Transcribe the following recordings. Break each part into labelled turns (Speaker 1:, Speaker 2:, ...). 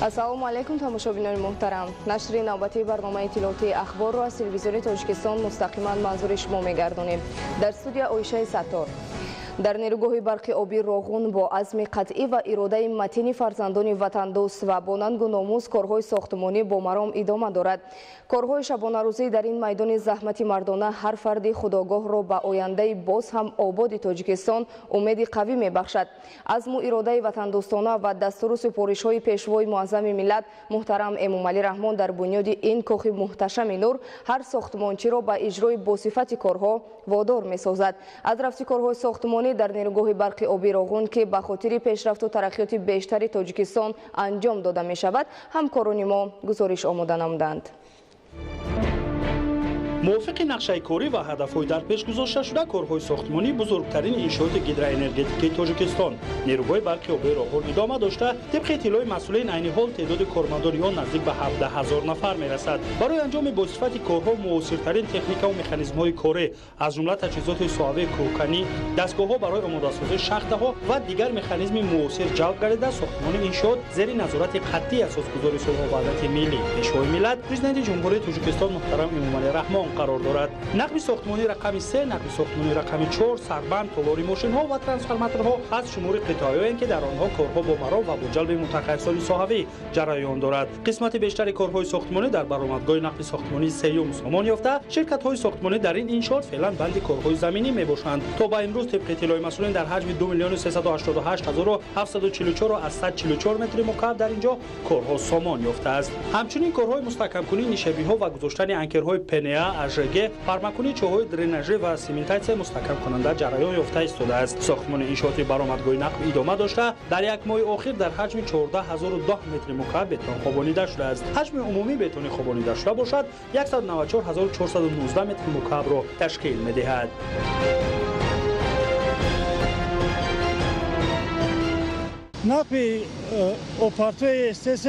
Speaker 1: ассалому алайкум тамошобинони муҳтарам. Нашри навбатии барномаи иттилоотии ахборро аз телевизиони Тоҷикистон мустақиман манзури шумо мегардонем. Дар студия Оишаи Саттор. дар нерӯгоҳи барқи оби Роғун бо азми қатъӣ ва иродаи матини фарзандони ватандӯст ва бо нангу номӯз корҳои сохтмонӣ бо маром идома дорад. корҳои шабонарӯзӣ дар ин майдони заҳмати мардона ҳар фарди худогоҳро ба ояндаи боз ҳам ободи Тоҷикистон умеди қавӣ мебахшад. азму иродаи ватандӯстона ва дастуру супоришҳои пешвои муаззами миллат муҳтарам Эмомалӣ Раҳмон дар бунёди ин кохи муҳташами нур ҳар сохтмончиро ба иҷрои босифати корҳо водор месозад. аз рафти корҳои сохтмонӣ дар нерӯгоҳи барқи оби Роғун ки ба хотири пешрафту тараққиёти бештари Тоҷикистон анҷом дода мешавад, ҳамкорони мо гузориш омода намуданд.
Speaker 2: мувофиқи нақшаи корӣ ва ҳадафҳои дар пеш гузошта шуда корҳои сохтмонӣ бузургтарин иншооти гидроэнергетикии Тоҷикистон нерӯгоҳи барқи оби Роғун идома дошта, тибқи иттилои масъулин айни ҳол теъдоди кормандони он наздик ба 17 000 нафар мерасад. барои анҷоми босифати корҳо муосиртарин техникаву механизмҳои корӣ аз ҷумла таҷҳизоти соҳавии кӯҳканӣ, дастгоҳҳо барои омодасозии шахтаҳо ва дигар механизми муосир ҷалб гардида сохтмони иншоот зери назорати қатъии асосгузори сулҳоваҳдати миллӣ пешвои миллат президенти ҷумҳурии Тоҷикистон муҳтарам Эмомалӣ Раҳмон қарор дорад. нақби сохтмони рақами 3, нақби сохтмони рақами 4, сарбанд, толори мошинҳо ва трансформаторҳо аз шумури қитоаҳоянд ки дар онҳо корҳо бо маром ва бо ҷалби мутахассисони соҳавӣ ҷараён дорад. қисмати бештари корҳои сохтмонӣ дар баромадгоҳи нақби сохтмонии сеюм сомон ёфта, ширкатҳои сохтмонӣ дар ин иншоот феълан банди корҳои заминӣ мебошанд. то ба имрӯз тибқи иттилои масъулин дар ҳаҷми 2 388 744 аз 144 метри мукъаб дар ин ҷо корҳо сомон ёфтааст. ҳамчунин корҳои мустаҳкамкунии нишебиҳо ва гузоштани анкерҳои ПНА, АЖГ, фармакунии чоҳҳои дренажӣ ва сементатсия мустаҳкамкунанда ҷараён ёфта истодааст. сохтмони иншооти баромадгоҳи нақб идома дошта, дар як моҳи охир дар ҳаҷми 14010 метри мукъаб бетон хобонида шудааст. ҳаҷми умумии бетони хобонида шуда бошад 194419 метри мукъабро ташкил медиҳад.
Speaker 3: нақби опартои СТС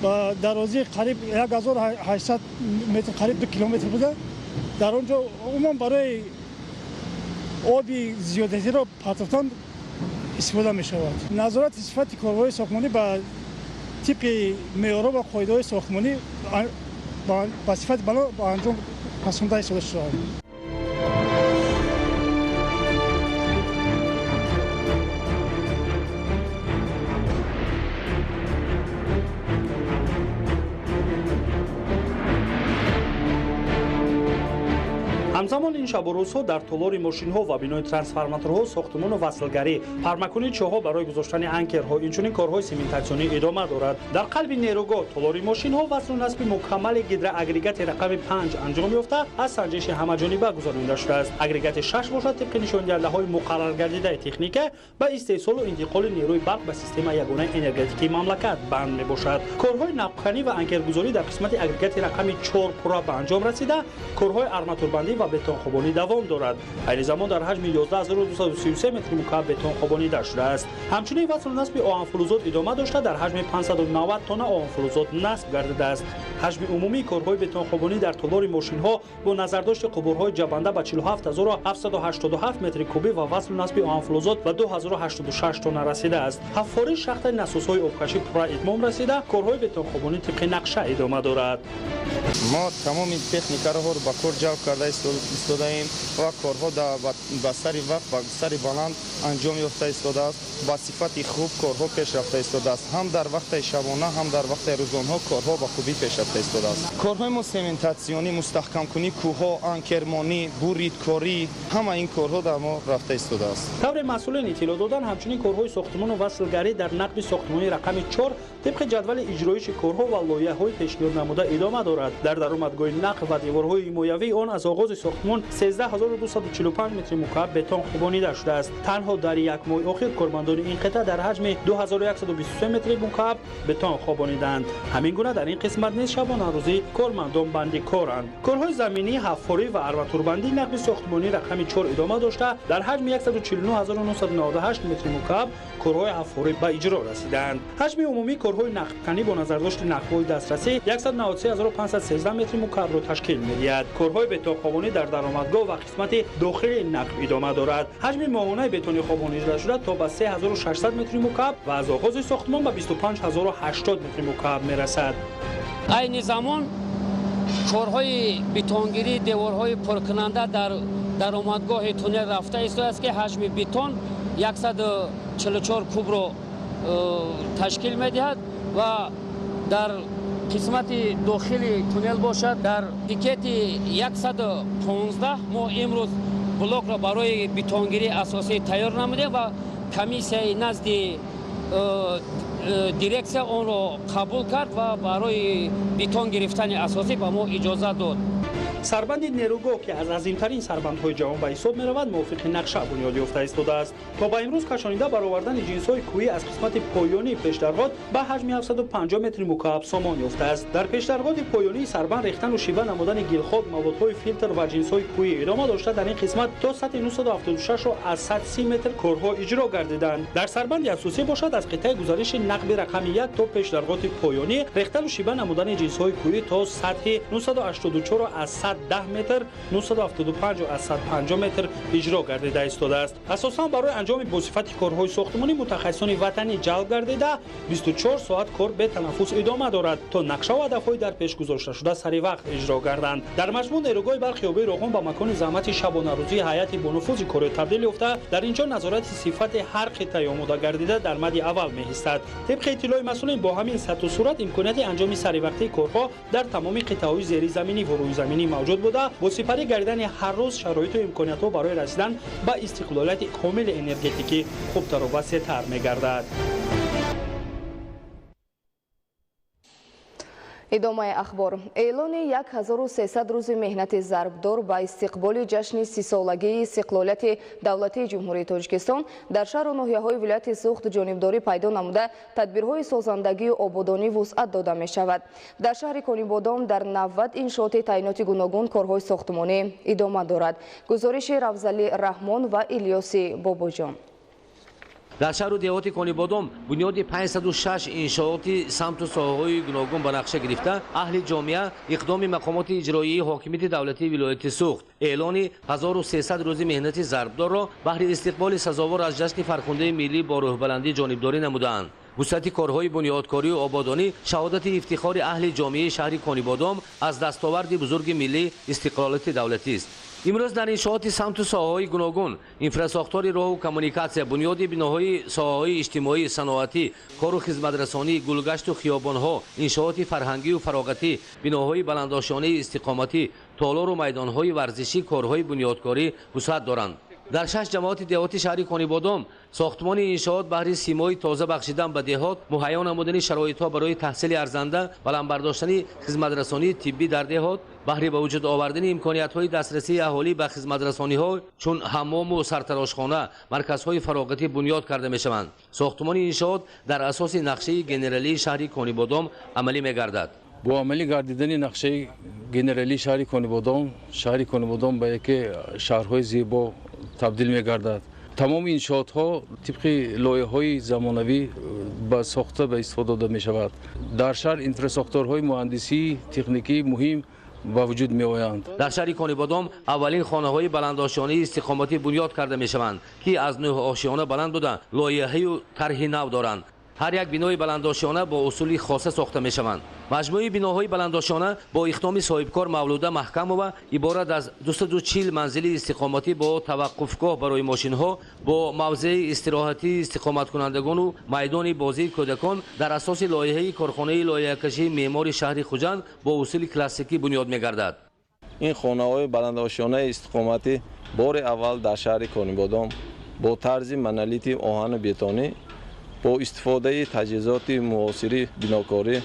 Speaker 3: ба дарозии қариб 1800 метр, қариб 2 километр буда. дар он ҷо умуман барои оби зиёдатиро патрофтан истифода мешавад. назорати сифати корҳои сохтмонӣ ба тибқи меъёрҳо ва қоидаҳои сохтмонӣ ба сифати баланд ба анҷом расонда истода шудааст.
Speaker 2: ҳамзамон ин шаборӯзҳо дар толори мошинҳо ва бинои трансформаторҳо, сохтмону васлгарӣ, фармакунии чоҳҳо барои гузоштани анкерҳо, инчунин корҳои сементатсионӣ идома дорад. дар қалби нерӯгоҳ толори мошинҳо васлу насби мукаммали гидроагрегати рақами 5 анҷом ёфта аз санҷиши ҳамаҷониба гузаронида шудааст. агрегати 6 бошад тибқи нишондиҳандаҳои муқарраргардидаи техника ба истеҳсолу интиқоли нерӯи барқ ба системаи ягонаи энергетикии мамлакат банд мебошад. корҳои нақбканӣ ва анкергузорӣ дар қисмати агрегати рақами 4 пурра ба анҷом расида, корҳои арматурбандӣ ва бетонхобонӣ давом дорад. айни замон дар ҳаҷми 11233 метри мукъаб бетонхобонида шудааст. ҳамчунин васлу насби оҳанфулузот идома дошта дар ҳаҷми 590 тонна оҳанфулузот насб гардидааст. ҳаҷми умумии корҳои бетонхобонӣ дар толори мошинҳо бо назардошти қубурҳои ҷабанда ба 47787 метри кубӣ ва васлу насби оҳанфулузот ба 2086 тонна расидааст. ҳаффори шахтаи насосҳои обкашӣ пурра итмом расида, корҳои бетонхобонӣ тибқи нақша идома дорад.
Speaker 4: мо тамоми техникаро ба кор ҷалб карда истодаем ва корҳо ба сари вақт ба сари баланд анҷом ёфта истодааст. ба сифати хуб корҳо пешрафта истодааст. ҳам дар вақтаи шабона, ҳам дар вақтаи рӯзонҳо корҳо ба хубӣ пешрафта истодааст. корҳои мо сементатсионӣ, мустаҳкамкунӣ, кӯҳҳо, анкермонӣ, буридкорӣ, ҳама ин корҳо дар мо рафта истодааст.
Speaker 2: тавре масъулин иттилоъ доданд, ҳамчунин корҳои сохтмону васлгарӣ дар нақби сохтмони рақами 4 тибқи ҷадвали иҷроиши корҳо ва лоиҳаҳои пешниҳод намуда идома дорад. дар даромадгоҳи нақб ва деворҳои ҳимоявии он аз оғози сохтмон 13245 метри мукъаб бетон хубонида шудааст. танҳо дар як моҳи охир кормандони ин қитъа дар ҳаҷми 2123 метри мукъаб бетон хобониданд. ҳамин гуна дар ин қисмат низ шабонарӯзӣ кормандон банди коранд. корҳои заминӣ, ҳаффорӣ ва арматурбандӣ нақби сохтмони рақами 4 идома дошта, дар ҳаҷми 149998 метри мукъаб корҳои ҳаффорӣ ба иҷро расиданд. ҳаҷми умумии корҳои нақбканӣ бо назардошти нақбҳои дастрасӣ 1935 13 متر مکعب را تشکیل می‌دهد. کارهای بتون خوابانی در درآمدگاه و قسمت داخلی نقب ادامه دارد. حجم ماهانه بتون خوابانی اجرا شده تا به 3600 متر مکعب و از آغاز ساختمان به 25080 متر مکعب می‌رسد.
Speaker 5: این زمان کارهای بتونگیری دیوارهای پرکننده در درآمدگاه تونل رفته است که حجم بتون 144 کوب را تشکیل می‌دهد و در قسمت داخلی تونل باشد. در دقت 115 ما امروز بلوک را برای بتونگیری اساسی تیار نمودیم و کمیسیای نزد دیرکسیا آن را قبول کرد و برای بتون گرفتن اساسی به ما اجازه داد.
Speaker 2: سربند نیروگاه که از عظیمترین سربندهای جهان به حساب می‌رود موافق نقشه بنیاد یافته ایستاده است. تا به امروز کشانیده برآوردن جنس‌های کوهی از قسمت پایانی پیشدرغاد به حجم 750 متر مکعب سامان یافته است. در پیشدرغاد پایانی سربند ریختن و شیوه نمودن گلخاک، موادهای فیلتر و جنس‌های کوهی ادامه داشته در این قسمت تا سطح 976 و از 130 متر کارها اجرا گردیدند. در سربند اساسی باشد از قطعه گزارش نقب رقم 1 تا پیشدرغاد پایانی ریختن و شیوه نمودن جنس‌های کوهی تا سطح 984 و از 110 متر 975 و از 150 متر اجرا گردیده ایستاده است. اساساً برای انجام بصفت کارهای ساختمانی متخصصان وطنی جلب گردیده 24 ساعت کار به تنفس ادامه دارد تا نقشه و هدف‌های در پیش گذاشته شده سری وقت اجرا گردند. در مجموع نیروگاه برق آبی روغن به مکان زحمت شبانه روزی هیئت بانفوذ کار تبدیل یافته در اینجا نظارت صفت هر قطعه آماده گردیده در مد اول می‌ایستد. طبق اطلاع مسئولین با همین سطح و صورت امکانیت انجام سری وقتی کارها در تمام قطعه‌های زیر زمینی و روی زمینی موجود بوده با سپری گردیدن هر روز شرایط و امکانیت‌ها برای رسیدن به استقلالیت کامل انرژتیکی خوبتر و وسیع‌تر می‌گردد.
Speaker 1: ادامه اخبار. اعلان 1300 روز مهنت ضربدار با استقبال جشن 30 سالگی استقلالیت دولتی جمهوری تاجیکستان در شهر و ناحیه‌های ولایت سوخت جانبداری پیدا نموده تدبیرهای سازندگی و آبادانی وسعت داده می شود. در شهر کانیبادام در 90 انشاءات تعییناتی گوناگون کارهای ساختمانی ادامه دارد. گزارش رفضلی رحمان و الیاس باباجان.
Speaker 6: در شهر و دیهات کانیبادام بنیاد 506 انشاءات سمت و ساحه‌های گوناگون به نقشه گرفته اهل جامعه اقدام مقامات اجرایی حاکمیت دولتی ولایت سوخت اعلان 1300 روز مهنت ضربدار را بهر استقبال سزاوار از جشن فرخنده ملی با روح بلندی جانبداری نمودند. وسعت کارهای بنیادکاری و آبادانی شهادت افتخار اهل جامعه شهر کانیبادام از دستاورد بزرگ ملی استقلالیت دولتی است. امروز در انشاءات سمت و ساحه‌های گوناگون انفراساختار راه و کمونیکاسیون، بنیاد بناهای ساحه‌های اجتماعی، صنعتی، کار و خدمترسانی، گلگشت و خیابان‌ها، انشاءات فرهنگی و فراغتی، بناهای بلندآشانه استقامتی، تالار و میدان‌های ورزشی کارهای بنیادکاری وسعت دارند. در 6 جماعت دیهات شهر کانیبادام ساختمان انشاءات بهر سیمای تازه بخشیدن به دیهات، مهیا نمودن شرایط‌ها برای تحصیل ارزنده، بلندبرداشتن خدمترسانی طبی در دیهات، بهر به وجود آوردن امکانیت‌های دسترسی اهالی به خدمترسانی‌ها چون حمام و سرتراشخانه، مرکزهای فراغتی بنیاد کرده می‌شوند. ساختمان انشاءات در اساس نقشه گنرالی شهر کانیبادام عملی می‌گردد.
Speaker 7: با عملی گردیدن نقشه گنرالی شهر کانیبادام به یک شهرهای زیبا تبدیل می‌گردد. تمام انشاءات‌ها طبق لایحه‌های زمانوی به ساخته به استفاده داده می‌شود. در شهر انفراساختورهای مهندسی تکنیکی مهم با وجود می‌آیند.
Speaker 6: در شهر کانیبادام اولین خانه‌های بلندآشانه استقامتی بنیاد کرده می‌شوند که از 9 آشیانه بلند بودند، لایحه و طرح نو دارند. هر یک بنای بلندآشانه با اصول خاصه ساخته می‌شوند. مجموعه بناهای بلندآشانه با اقدام صاحبکار مولوده محکم و عبارت از 240 منزل استقامتی با توقفگاه برای ماشین‌ها، با موضع استراحتی استقامت کنندگان و میدان بازی کودکان در اساس لایحه کارخانه لایحه‌کشی معمار شهر خوجند با اصول کلاسیکی بنیاد می‌گردد.
Speaker 8: این خانه‌های بلندآشانه استقامتی بار اول در شهر کانیبادام با طرز منالیت آهن بتونی با استفاده تجهیزات معاصر بناکاری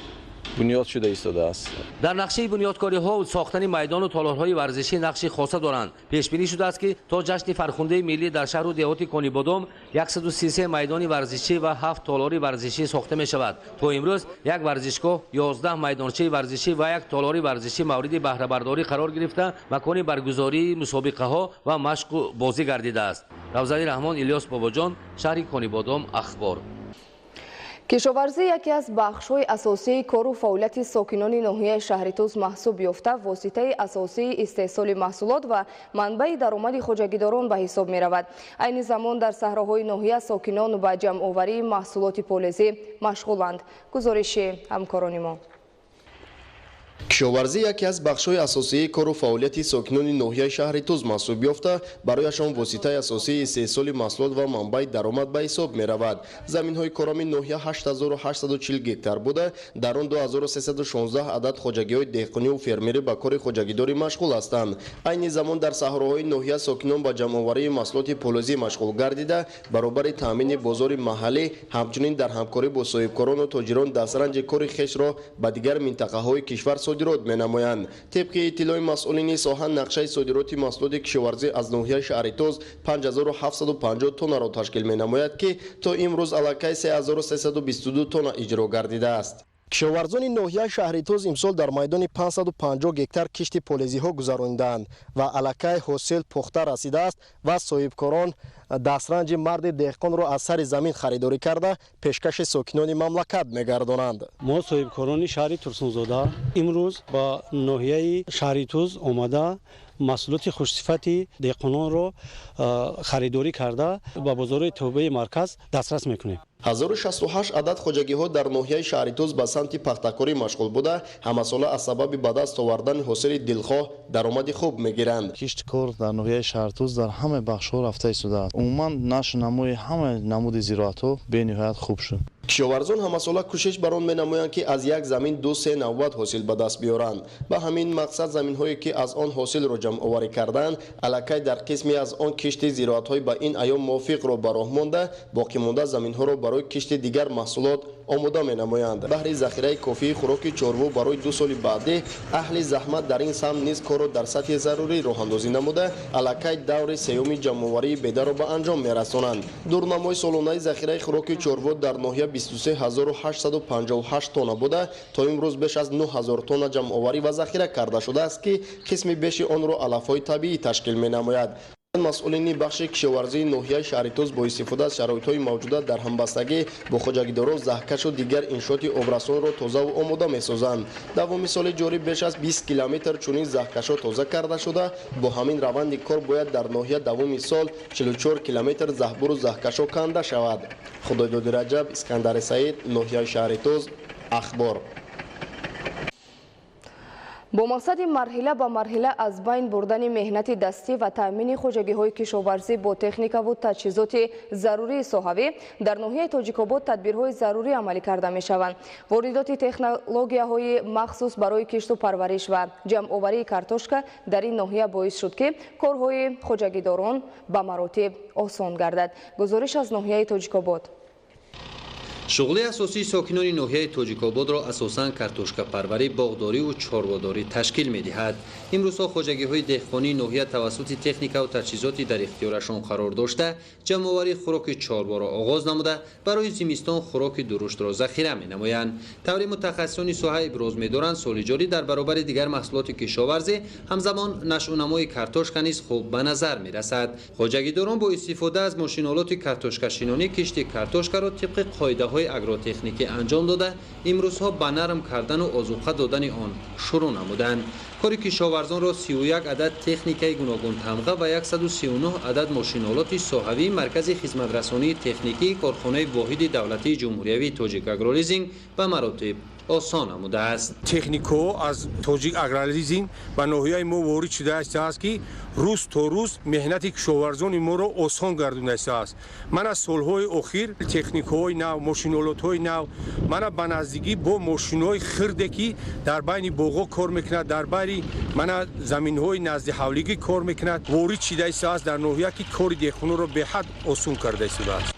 Speaker 8: بنیاد شده ایستاده است.
Speaker 6: در نقشه بنیادکاری ها و ساختن میدان و تالارهای ورزشی نقش خاصه دارند. پیش بینی شده است که تا جشن فرخنده ملی در شهر و دیهات کانیبادام 133 میدان ورزشی و 7 تالار ورزشی ساخته می شود. تا امروز یک ورزشگاه، 11 میدانچه ورزشی و یک تالار ورزشی مورد بهره برداری قرار گرفته مکان برگزاری مسابقه ها و مشق و بازی گردیده است. رفضلی رحمان، الیاس باباجان، شهر کانیبادام. اخبار.
Speaker 1: кишоварзӣ яке аз бахшҳои асосии кору фаъолияти сокинони ноҳияи Шаҳритӯз маҳсуб ёфта, воситаи асосии истеҳсоли маҳсулот ва манбаи даромади хоҷагидорон ба ҳисоб меравад. Айни замон дар саҳроҳои ноҳия сокинон ба ҷамъоварии маҳсулоти полезӣ машғуланд. гузориши ҳамкорони мо.
Speaker 9: кишоварзӣ яке аз бахшҳои асосии кору фаъолияти сокинони ноҳияи шаҳри Туз маҳсуб ёфта, барояшон воситаи асосии истеҳсоли маҳсулот ва манбаи даромад ба ҳисоб меравад. заминҳои корами ноҳия 8840 гектар буда, дар он 2316 адад хоҷагиҳои деҳқониву фермерӣ ба кори хоҷагидорӣ машғул ҳастанд. айни замон дар саҳроҳои ноҳия сокинон ба ҷамъоварии маҳсулоти полезӣ машғул гардида, баробари таъмини бозори маҳаллӣ, ҳамчунин дар ҳамкорӣ бо соҳибкорону тоҷирон дастранҷи кори хешро ба дигар минтақаҳои кишвар صادرات می‌نمایند. طبق اطلاع مسئولین ساحه نقشه صادرات محصولات کشاورزی از ناحیه شهر توز 5750 تن را تشکیل می‌نماید که تا امروز علاقه 3322 تن اجرا گردیده است. کشاورزان ناحیه شهر توز امسال در میدان 550 گکتار کشت پولزی‌ها گذراندند و علاقه حاصل پخته رسیده است و صاحبکاران دسترنج مرد دهقان را از سر زمین خریداری کرده پیشکش ساکنان مملکت می‌گردانند.
Speaker 10: ما صاحبکاران شهر ترسونزاده امروز با ناحیه شهر توز آمده محصولات خوشصفتی دهقانان را خریداری کرده با بازار توبه مرکز دسترس میکنیم.
Speaker 9: 1068 عدد خوجگی‌ها در ناحیه شهر توز به سمت پختکاری مشغول بوده، همساله از سبب به دست آوردن حاصل دلخواه درآمد خوب میگیرند.
Speaker 11: کشت کار در ناحیه شهر توز در همه بخش‌ها رفته ایستاده. عموما نشو نمای همه نمود زراعت‌ها به نهایت خوب شد.
Speaker 9: کشاورزان همساله کوشش بر آن می‌نمایند که از یک زمین 2-3 نوبت حاصل به دست بیارند. به همین مقصد زمین‌هایی که از آن حاصل را جمع آوری کردند، علاقه در قسمی از آن کشت زراعت‌های به این ایام موافق را براه مانده، باقی مانده زمین‌ها را برای کشت دیگر محصولات آماده می‌نمایند. بهر ذخیره کافی خوراک چاروا برای 2 سال بعدی، اهل زحمت در این سمت نیز کار را در سطح ضروری راه‌اندازی نموده، علاقه دور سیوم جمع‌آوری بده را به انجام می‌رسانند. دورنمای سالانه ذخیره خوراک چاروا در ناحیه 23858 تن بوده، تا امروز بیش از 9000 تن جمع‌آوری و ذخیره کرده شده است که قسم بیش آن را علف‌های طبیعی تشکیل می‌نماید. مسئولین بخش کشاورزی ناحیه شهر توز با استفاده از شرایط‌های موجوده در همبستگی با خوجگیداران زهکش و دیگر انشاءات آبرسان را تازه و آماده می‌سازند. دوام سال جاری بیش از 20 کیلومتر چنین زهکش‌ها تازه کرده شده. با همین روند کار باید در ناحیه دوام سال 44 کیلومتر زهبور و زهکش‌ها کنده شود. خداداد رجب، اسکندر سعید، ناحیه شهر توز، اخبار.
Speaker 1: با مقصد مرحله به مرحله از بین بردن مهنت دستی و تامین خوجگی‌های کشاورزی با تکنیک و تجهیزات ضروری ساحوی در ناحیه تاجیک‌آباد تدبیرهای ضروری عملی کرده می‌شوند. واردات تکنولوژی‌های مخصوص برای کشت و پرورش و جمع‌آوری کارتوشکا در این ناحیه باعث شد که کارهای خوجگیداران به مراتب آسان گردد. گزارش از ناحیه تاجیک‌آباد.
Speaker 12: شغل اساسی ساکنان ناحیه تاجیک‌آباد را اساساً کارتوشکا پروری، باغداری و چارواداری تشکیل می‌دهد. امروزها خوجگی‌های دهقانی ناحیه توسط تکنیک و تجهیزاتی در اختیارشان قرار داشته، جمع‌آوری خوراک چاروا را آغاز نموده، برای زمستان خوراک درشت را ذخیره می‌نمایند. طوری متخصصان ساحه ابراز می‌دارند سال جاری در برابر دیگر محصولات کشاورزی همزمان نشأونمای کارتوشکا نیز خوب به نظر می‌رسد. خوجگیداران با استفاده از ماشین‌آلات کارتوشکا شینانی کشت کارتوشکا را طبق قاعده اگروتکنیکی انجام داده، امروزها به نرم کردن و آذوقه دادن آن شروع نمودند. کاری کشاورزان را 31 عدد تکنیکی گوناگون تمغه و 139 عدد ماشین‌آلات ساحوی مرکز خدمت‌رسانی تکنیکی کارخانه واحد دولتی جمهوری تاجیک اگرولیزینگ به مراتب آسان نموده است.
Speaker 13: تکنیک‌ها از تاجیک اگرولیزینگ به ناحیه ما وارد شده است که روز تا روز مهنت کشاورزان ما را آسان گردانده است. من از سال‌های اخیر تکنیک‌های نو، ماشین‌آلات‌های نو، من به نزدیکی با ماشین‌های خرده که در بین باغ‌ها کار می‌کند، در بین من زمین‌های نزد حولیگی کار می‌کند، وارد شده است در ناحیه که کار دهقان را به حد آسان کرده است.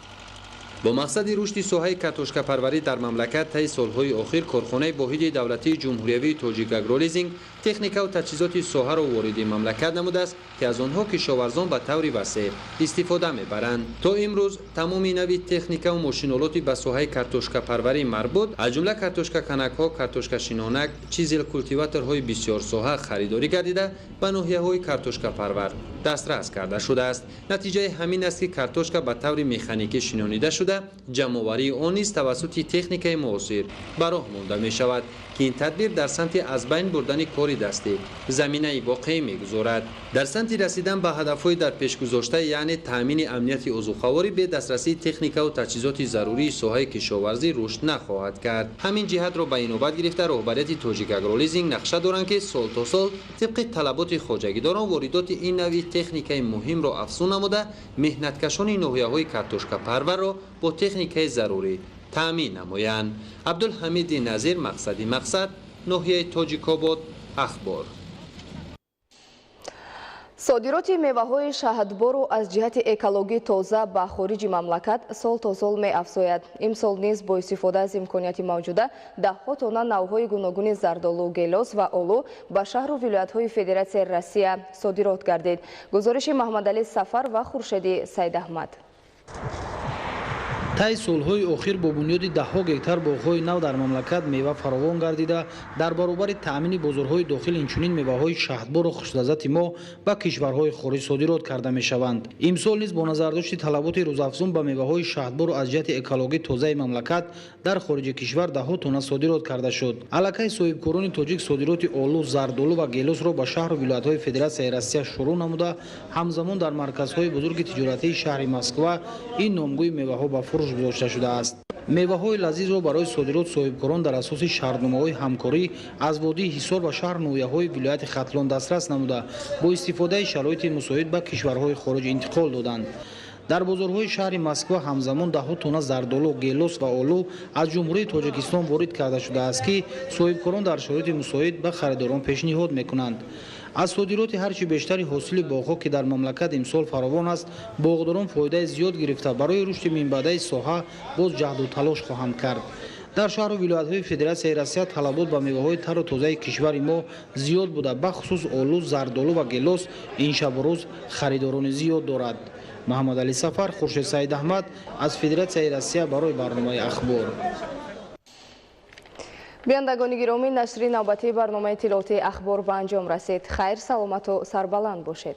Speaker 12: با مقصد رشد ساحه کارتوشکا پروری در مملکت طی سالهای اخیر کارخانه واحد دولتی جمهوری تاجیک اگرولیزینگ تکنیک و تجهیزات ساحه را وارد مملکت نموده است که از آنها کشاورزان به طور وسیع استفاده می‌برند. تا امروز تمام نوع تکنیک و ماشین‌آلات به ساحه کارتوشکا پروری مربوط از جمله کارتوشکا کنک‌ها، کارتوشکا شینانک، چیزل کولتیواتورهای بسیار ساحه خریداری گردیده به ناحیه‌های کارتوشکا پرور дастрас карда шудааст. натиҷаи ҳамин аст ки картошка ба таври механикӣ шинонида шуда ҷамъоварии он низ тавассути техникаи муосир ба роҳ монда мешавад ки ин тадбир дар самти аз байн бурдани кори дастӣ заминаи воқеӣ мегузорад. дар самти расидан ба ҳадафҳои дар пешгузошта яъне таъмини амнияти озуқаворӣ бе дастрасии техникаву таҷҳизоти зарурии соҳаи кишоварзӣ рушд нахоҳад кард. ҳамин ҷиҳатро ба инобат гирифта роҳбарияти Тоҷик Агролизинг нақша доранд ки сол то сол тибқи талаботи хоҷагидорон воридоти ин навъи техникаи муҳимро афзун намуда меҳнаткашони ноҳияҳои картошкапарварро бо техникаи зарурӣ таъмин намоянд. Абдулҳамиди Назир, мақсади мақсад, ноҳияи Тоҷикобод, Ахбор.
Speaker 1: صادرات میوه‌های شهدبارو از جهت اکولوژی تازه به خارج مملکت سال تا سال می‌افزاید. امسال نیز با استفاده از امکانات موجوده ده‌ها تن نوع‌های گوناگون زردآلو، گیلاس و آلو به شهر و ولایت‌های فدراسیای روسیه صادرات گردید. گزارش محمدعلی سفر و خورشیدی سید احمد.
Speaker 14: طی سالهای اخیر با بنیاد ده‌ها گکتار باغ‌های نو در مملکت میوه فراوان گردیده در برابر تأمین بازارهای داخل اینچنین میوه‌های شهدبار و خوش‌لذت ما به کشورهای خارج صادرات کرده می‌شوند. امسال نیز با نظرداشت طلبات روزافزون به میوه‌های شهدبار و از جهت اکولوژی تازه مملکت در خارج کشور ده‌ها تن صادرات کرده شد. علاقه صاحبکاران تاجیک صادرات آلو، زردآلو و گیلاس را به شهر و ولایت‌های فدراسیای روسیه شروع نموده همزمان در مرکزهای بزرگ تجارتی شهر مسکو این نامگوی میوه‌ها به فروش گذاشته شده است. میوه‌های لذیذ را برای صادرات صاحبکاران در اساس شرطنامه‌های همکاری از وادی حصار و شهر نویاهای ولایت ختلان دسترس نموده با استفاده شرایط مساعد به کشورهای خارج انتقال دادند. در بازارهای شهر مسکو همزمان ده‌ها تن زردآلو، گیلاس و آلو از جمهوری تاجیکستان وارد کرده شده است که صاحبکاران در شرایط مساعد به خریداران پیشنهاد می‌کنند. از صادرات هرچی بیشتری حاصل باغ‌ها که در مملکت امسال فراوان است، باغداران فایده زیاد گرفته برای رشد منبعی ساحه باز جهد و تلاش خواهند کرد. در شهر و ولایت‌های فدراسیای روسیه طلبات به میوه‌های تر و تازه کشور ما زیاد بوده، بخصوص آلو، زردآلو و گیلاس این شب و روز خریداران زیاد دارد. محمدعلی سفر، خورشید سید احمد از فدراسیای روسیه برای برنامه اخبار.
Speaker 1: بینندگان گرامی، نشر نوبتی برنامه اطلاعاتی اخبار به انجام رسید. خیر، سلامت و سربلند باشید.